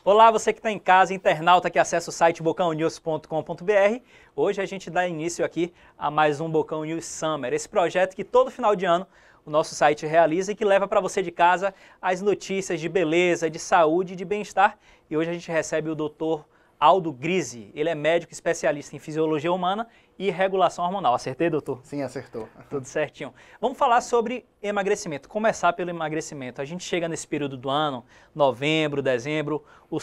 Olá, você que está em casa, internauta que acessa o site bocãonews.com.br. Hoje a gente dá início aqui a mais um Bocão News Summer, esse projeto que todo final de ano o nosso site realiza e que leva para você de casa as notícias de beleza, de saúde e de bem-estar. E hoje a gente recebe o Dr. Aldo Grizzi. Ele é médico especialista em fisiologia humana e regulação hormonal. Acertei, doutor? Sim, acertou. Tudo certinho. Vamos falar sobre emagrecimento. Começar pelo emagrecimento. A gente chega nesse período do ano, novembro, dezembro, o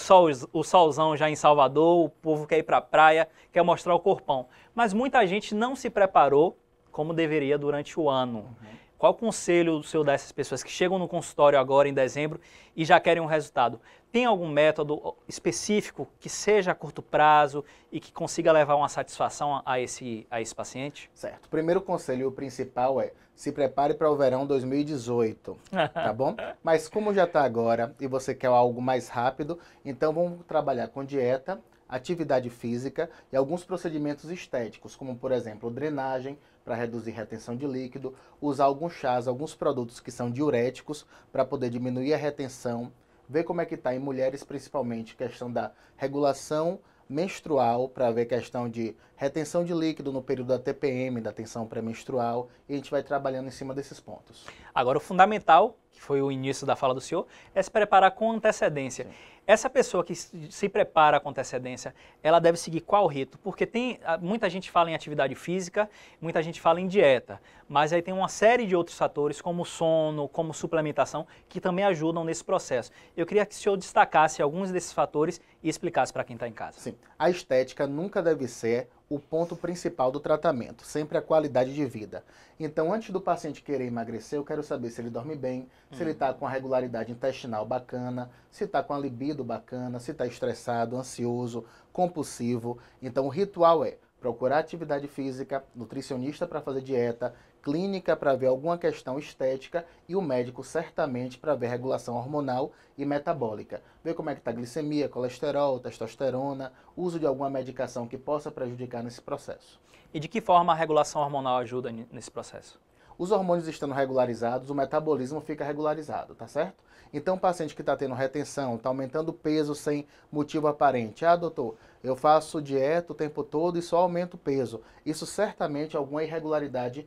solzão já em Salvador, o povo quer ir para a praia, quer mostrar o corpão. Mas muita gente não se preparou como deveria durante o ano. Qual o conselho o senhor dá a essas pessoas que chegam no consultório agora em dezembro e já querem um resultado? Tem algum método específico que seja a curto prazo e que consiga levar uma satisfação a esse paciente? Certo. O primeiro conselho principal é se prepare para o verão 2018, tá bom? Mas como já está agora e você quer algo mais rápido, então vamos trabalhar com dieta, atividade física e alguns procedimentos estéticos, como por exemplo drenagem para reduzir retenção de líquido, usar alguns chás, alguns produtos que são diuréticos para poder diminuir a retenção, ver como é que está em mulheres principalmente, questão da regulação menstrual, para ver questão de retenção de líquido no período da TPM, da tensão pré-menstrual, e a gente vai trabalhando em cima desses pontos. Agora, o fundamental, que foi o início da fala do senhor, é se preparar com antecedência. Sim. Essa pessoa que se prepara com antecedência, ela deve seguir qual rito? Porque muita gente fala em atividade física, muita gente fala em dieta, mas aí tem uma série de outros fatores, como sono, como suplementação, que também ajudam nesse processo. Eu queria que o senhor destacasse alguns desses fatores e explicasse para quem está em casa. Sim. A estética nunca deve ser o ponto principal do tratamento, sempre a qualidade de vida. Então, antes do paciente querer emagrecer, eu quero saber se ele dorme bem, se ele está com a regularidade intestinal bacana, se está com a libido bacana, se está estressado, ansioso, compulsivo. Então, o ritual é procurar atividade física, nutricionista para fazer dieta, clínica para ver alguma questão estética e o médico certamente para ver regulação hormonal e metabólica. Ver como é que está a glicemia, colesterol, testosterona, uso de alguma medicação que possa prejudicar nesse processo. E de que forma a regulação hormonal ajuda nesse processo? Os hormônios estando regularizados, o metabolismo fica regularizado, tá certo? Então, o paciente que está tendo retenção, está aumentando o peso sem motivo aparente. Ah, doutor, eu faço dieta o tempo todo e só aumento o peso. Isso certamente é alguma irregularidade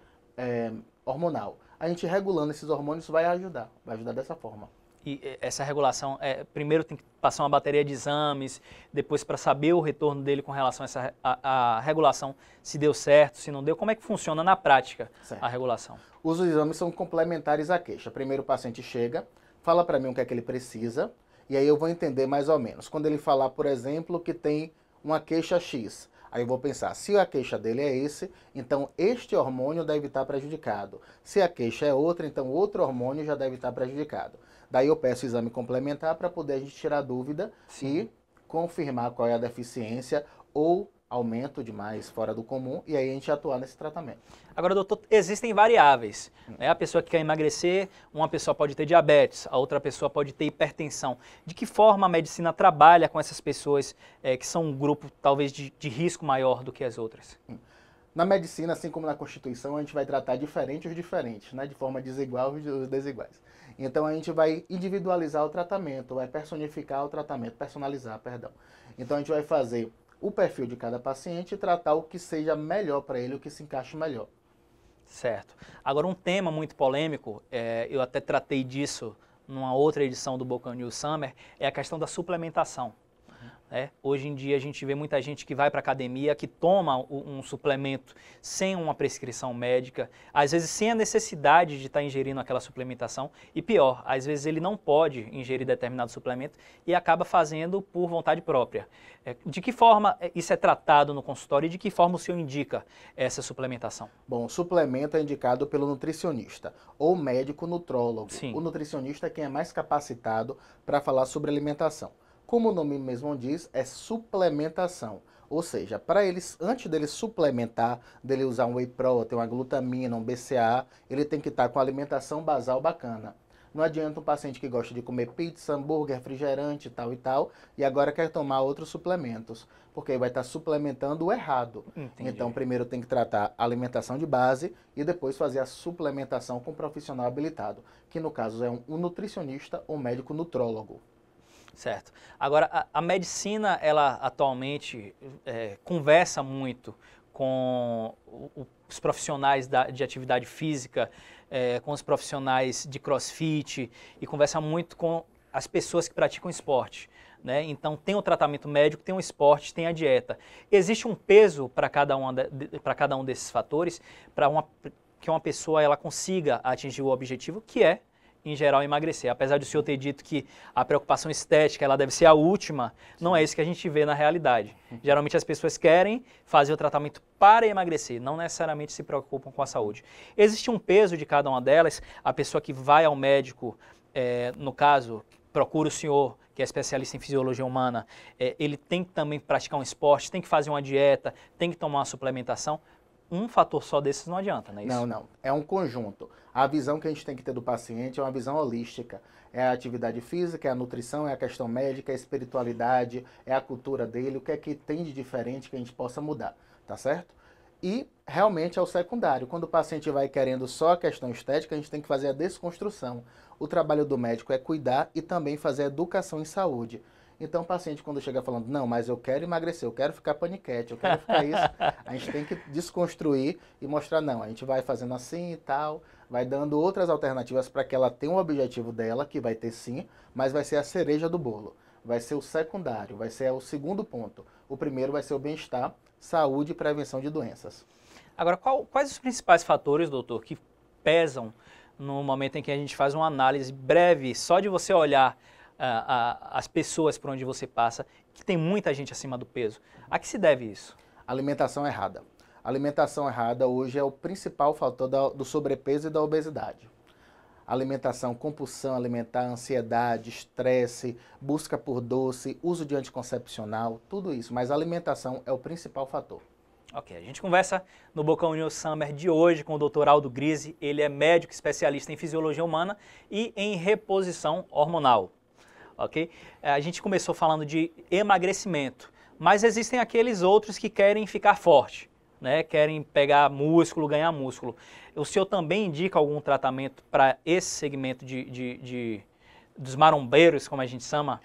hormonal. A gente regulando esses hormônios vai ajudar dessa forma. E essa regulação, primeiro tem que passar uma bateria de exames, depois para saber o retorno dele com relação a regulação, se deu certo, se não deu. Como é que funciona na prática a regulação? Os exames são complementares à queixa. Primeiro o paciente chega, fala para mim o que é que ele precisa, e aí eu vou entender mais ou menos. Quando ele falar, por exemplo, que tem uma queixa X, aí eu vou pensar, se a queixa dele é esse, então este hormônio deve estar prejudicado. Se a queixa é outra, então outro hormônio já deve estar prejudicado. Daí eu peço o exame complementar para poder a gente tirar dúvida e confirmar qual é a deficiência ou aumento demais fora do comum e aí a gente atuar nesse tratamento. Agora, doutor, existem variáveis. Né? A pessoa que quer emagrecer, uma pessoa pode ter diabetes, a outra pessoa pode ter hipertensão. De que forma a medicina trabalha com essas pessoas que são um grupo talvez de risco maior do que as outras? Na medicina, assim como na Constituição, a gente vai tratar diferente os diferentes, né? De forma desigual os desiguais. Então a gente vai individualizar o tratamento, vai personificar o tratamento, personalizar, perdão. Então a gente vai fazer o perfil de cada paciente e tratar o que seja melhor para ele, o que se encaixe melhor. Certo. Agora, um tema muito polêmico, eu até tratei disso numa outra edição do Bocão News Summer, é a questão da suplementação. Hoje em dia a gente vê muita gente que vai para a academia, que toma um suplemento sem uma prescrição médica, às vezes sem a necessidade de estar ingerindo aquela suplementação, e pior, às vezes ele não pode ingerir determinado suplemento e acaba fazendo por vontade própria. De que forma isso é tratado no consultório e de que forma o senhor indica essa suplementação? Bom, o suplemento é indicado pelo nutricionista ou médico nutrólogo. Sim. O nutricionista é quem é mais capacitado para falar sobre alimentação. Como o nome mesmo diz, é suplementação. Ou seja, para eles, antes dele suplementar, dele usar um whey protein, uma glutamina, um BCAA, ele tem que estar com a alimentação basal bacana. Não adianta um paciente que gosta de comer pizza, hambúrguer, refrigerante e tal, e agora quer tomar outros suplementos, porque vai estar suplementando o errado. Entendi. Então, primeiro tem que tratar a alimentação de base e depois fazer a suplementação com um profissional habilitado, que no caso é um nutricionista ou médico nutrólogo. Certo. Agora, a medicina, ela atualmente conversa muito com os profissionais de atividade física, com os profissionais de CrossFit e conversa muito com as pessoas que praticam esporte, né? Então, tem o tratamento médico, tem o esporte, tem a dieta. Existe um peso para cada um desses fatores para que uma pessoa ela consiga atingir o objetivo, que é, em geral, emagrecer. Apesar do senhor ter dito que a preocupação estética ela deve ser a última, não é isso que a gente vê na realidade. Geralmente as pessoas querem fazer o tratamento para emagrecer, não necessariamente se preocupam com a saúde. Existe um peso de cada uma delas. A pessoa que vai ao médico, no caso, procura o senhor, que é especialista em fisiologia humana, ele tem que também praticar um esporte, tem que fazer uma dieta, tem que tomar uma suplementação. Um fator só desses não adianta, não é isso? Não, não. É um conjunto. A visão que a gente tem que ter do paciente é uma visão holística. É a atividade física, é a nutrição, é a questão médica, é a espiritualidade, é a cultura dele, o que é que tem de diferente que a gente possa mudar, tá certo? E realmente é o secundário. Quando o paciente vai querendo só a questão estética, a gente tem que fazer a desconstrução. O trabalho do médico é cuidar e também fazer educação em saúde. Então o paciente quando chega falando, não, mas eu quero emagrecer, eu quero ficar paniquete, eu quero ficar isso, a gente tem que desconstruir e mostrar, não, a gente vai fazendo assim e tal, vai dando outras alternativas para que ela tenha um objetivo dela, que vai ter sim, mas vai ser a cereja do bolo, vai ser o secundário, vai ser o segundo ponto. O primeiro vai ser o bem-estar, saúde e prevenção de doenças. Agora, quais os principais fatores, doutor, que pesam no momento em que a gente faz uma análise breve, só de você olhar as pessoas por onde você passa, que tem muita gente acima do peso? A que se deve isso? Alimentação errada. A alimentação errada hoje é o principal fator do sobrepeso e da obesidade. Alimentação, compulsão alimentar, ansiedade, estresse, busca por doce, uso de anticoncepcional, tudo isso. Mas a alimentação é o principal fator. Ok, a gente conversa no Bocão News Summer de hoje com o Dr. Aldo Grise. Ele é médico especialista em fisiologia humana e em reposição hormonal. Ok? A gente começou falando de emagrecimento, mas existem aqueles outros que querem ficar forte, né? Querem pegar músculo, ganhar músculo. O senhor também indica algum tratamento para esse segmento dos marombeiros, como a gente chama?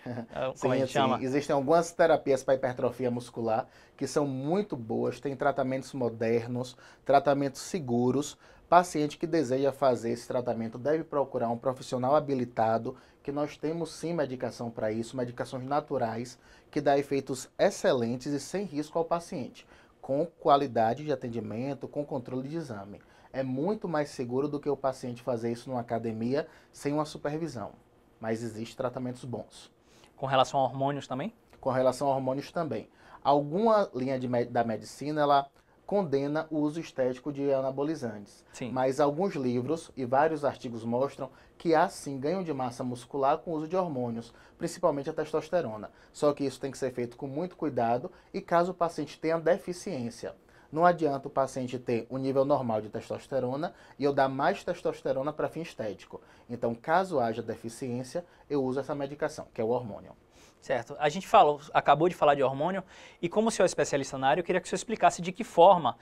Como sim, chama? Existem algumas terapias para hipertrofia muscular que são muito boas, tem tratamentos modernos, tratamentos seguros. Paciente que deseja fazer esse tratamento deve procurar um profissional habilitado, que nós temos sim medicação para isso, medicações naturais, que dá efeitos excelentes e sem risco ao paciente, com qualidade de atendimento, com controle de exame. É muito mais seguro do que o paciente fazer isso numa academia sem uma supervisão, mas existem tratamentos bons. Com relação a hormônios também? Com relação a hormônios também. Alguma linha da medicina, ela condena o uso estético de anabolizantes. Sim. Mas alguns livros e vários artigos mostram que há sim ganho de massa muscular com o uso de hormônios, principalmente a testosterona. Só que isso tem que ser feito com muito cuidado e caso o paciente tenha deficiência. Não adianta o paciente ter um nível normal de testosterona e eu dar mais testosterona para fim estético. Então, caso haja deficiência, eu uso essa medicação, que é o hormônio. Certo. A gente acabou de falar de hormônio e como o senhor é especialista na área, eu queria que o senhor explicasse de que forma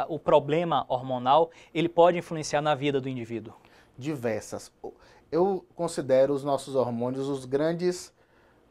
o problema hormonal ele pode influenciar na vida do indivíduo. Diversas. Eu considero os nossos hormônios os grandes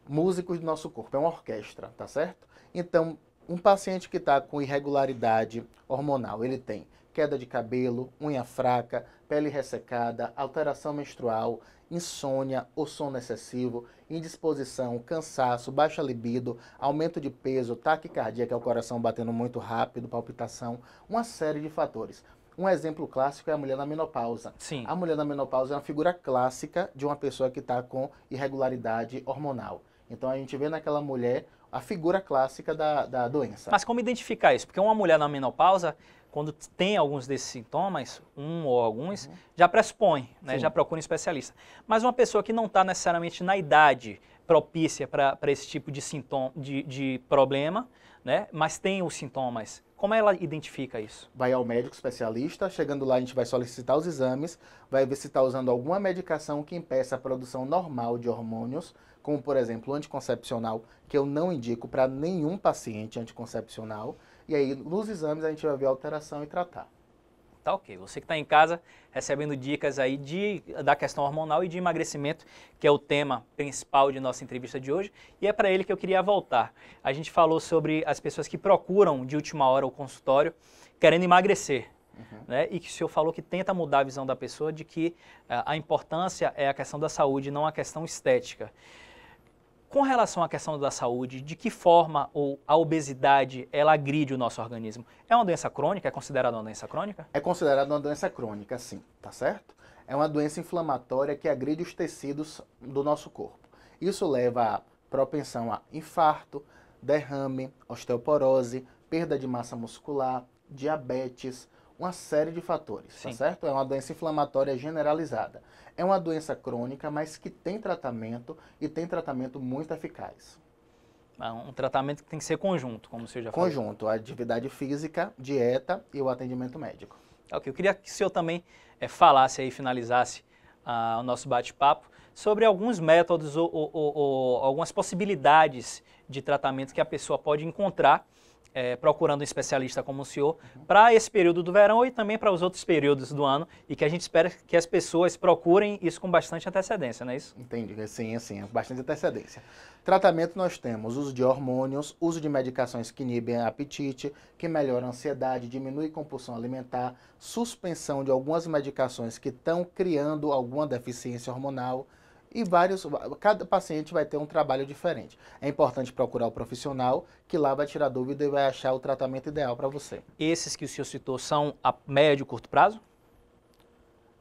músicos do nosso corpo, é uma orquestra, tá certo? Então, um paciente que está com irregularidade hormonal, ele tem queda de cabelo, unha fraca, pele ressecada, alteração menstrual, insônia ou sono excessivo, indisposição, cansaço, baixa libido, aumento de peso, taquicardia, que é o coração batendo muito rápido, palpitação, uma série de fatores. Um exemplo clássico é a mulher na menopausa. Sim. A mulher na menopausa é uma figura clássica de uma pessoa que está com irregularidade hormonal. Então a gente vê naquela mulher a figura clássica da doença. Mas como identificar isso? Porque uma mulher na menopausa, quando tem alguns desses sintomas, um ou alguns, já pressupõe, né? Já procura um especialista. Mas uma pessoa que não está necessariamente na idade propícia para esse tipo de sintoma, de problema, né? Mas tem os sintomas, como ela identifica isso? Vai ao médico especialista, chegando lá a gente vai solicitar os exames, vai ver se está usando alguma medicação que impeça a produção normal de hormônios, como por exemplo o anticoncepcional, que eu não indico para nenhum paciente anticoncepcional, e aí nos exames a gente vai ver a alteração e tratar. Tá ok. Você que está em casa recebendo dicas aí da questão hormonal e de emagrecimento, que é o tema principal de nossa entrevista de hoje, e é para ele que eu queria voltar. A gente falou sobre as pessoas que procuram de última hora o consultório querendo emagrecer. Né? E que o senhor falou que tenta mudar a visão da pessoa de que a importância é a questão da saúde, não a questão estética. Com relação à questão da saúde, de que forma a obesidade ela agride o nosso organismo? É uma doença crônica? É considerada uma doença crônica? É considerada uma doença crônica, sim, tá certo? É uma doença inflamatória que agride os tecidos do nosso corpo. Isso leva a propensão a infarto, derrame, osteoporose, perda de massa muscular, diabetes, uma série de fatores, tá certo? É uma doença inflamatória generalizada. É uma doença crônica, mas que tem tratamento e tem tratamento muito eficaz. Um tratamento que tem que ser conjunto, como você já falou. Conjunto, a atividade física, dieta e o atendimento médico. Ok, eu queria que o senhor também falasse aí, finalizasse o nosso bate-papo sobre alguns métodos ou algumas possibilidades de tratamento que a pessoa pode encontrar procurando um especialista como o senhor, para esse período do verão e também para os outros períodos do ano, e que a gente espera que as pessoas procurem isso com bastante antecedência, não é isso? Entendi, sim, bastante antecedência. Tratamento nós temos uso de hormônios, uso de medicações que inibem o apetite, que melhoram a ansiedade, diminui compulsão alimentar, suspensão de algumas medicações que estão criando alguma deficiência hormonal, e cada paciente vai ter um trabalho diferente. É importante procurar o profissional, que lá vai tirar dúvida e vai achar o tratamento ideal para você. Esses que o senhor citou são a médio e curto prazo?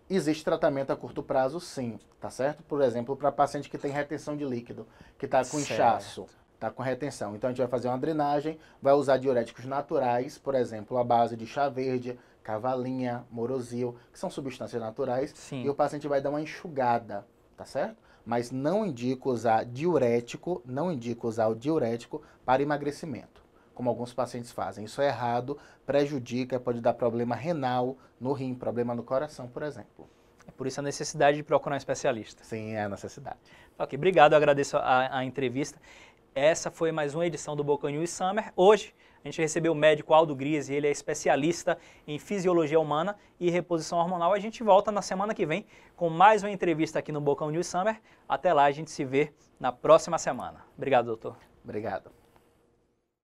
Existe tratamento a curto prazo, sim, tá certo? Por exemplo, para paciente que tem retenção de líquido, que está com inchaço, está com retenção. Então a gente vai fazer uma drenagem, vai usar diuréticos naturais, por exemplo, a base de chá verde, cavalinha, morosil, que são substâncias naturais, sim. E o paciente vai dar uma enxugada, tá certo? Mas não indico usar diurético, para emagrecimento, como alguns pacientes fazem. Isso é errado, prejudica, pode dar problema renal no rim, problema no coração, por exemplo. É por isso a necessidade de procurar um especialista. Sim, é a necessidade. Ok, obrigado, eu agradeço a entrevista. Essa foi mais uma edição do Boca News Summer. Hoje a gente recebeu o médico Aldo Grise, ele é especialista em fisiologia humana e reposição hormonal. A gente volta na semana que vem com mais uma entrevista aqui no Boca News Summer. Até lá, a gente se vê na próxima semana. Obrigado, doutor. Obrigado.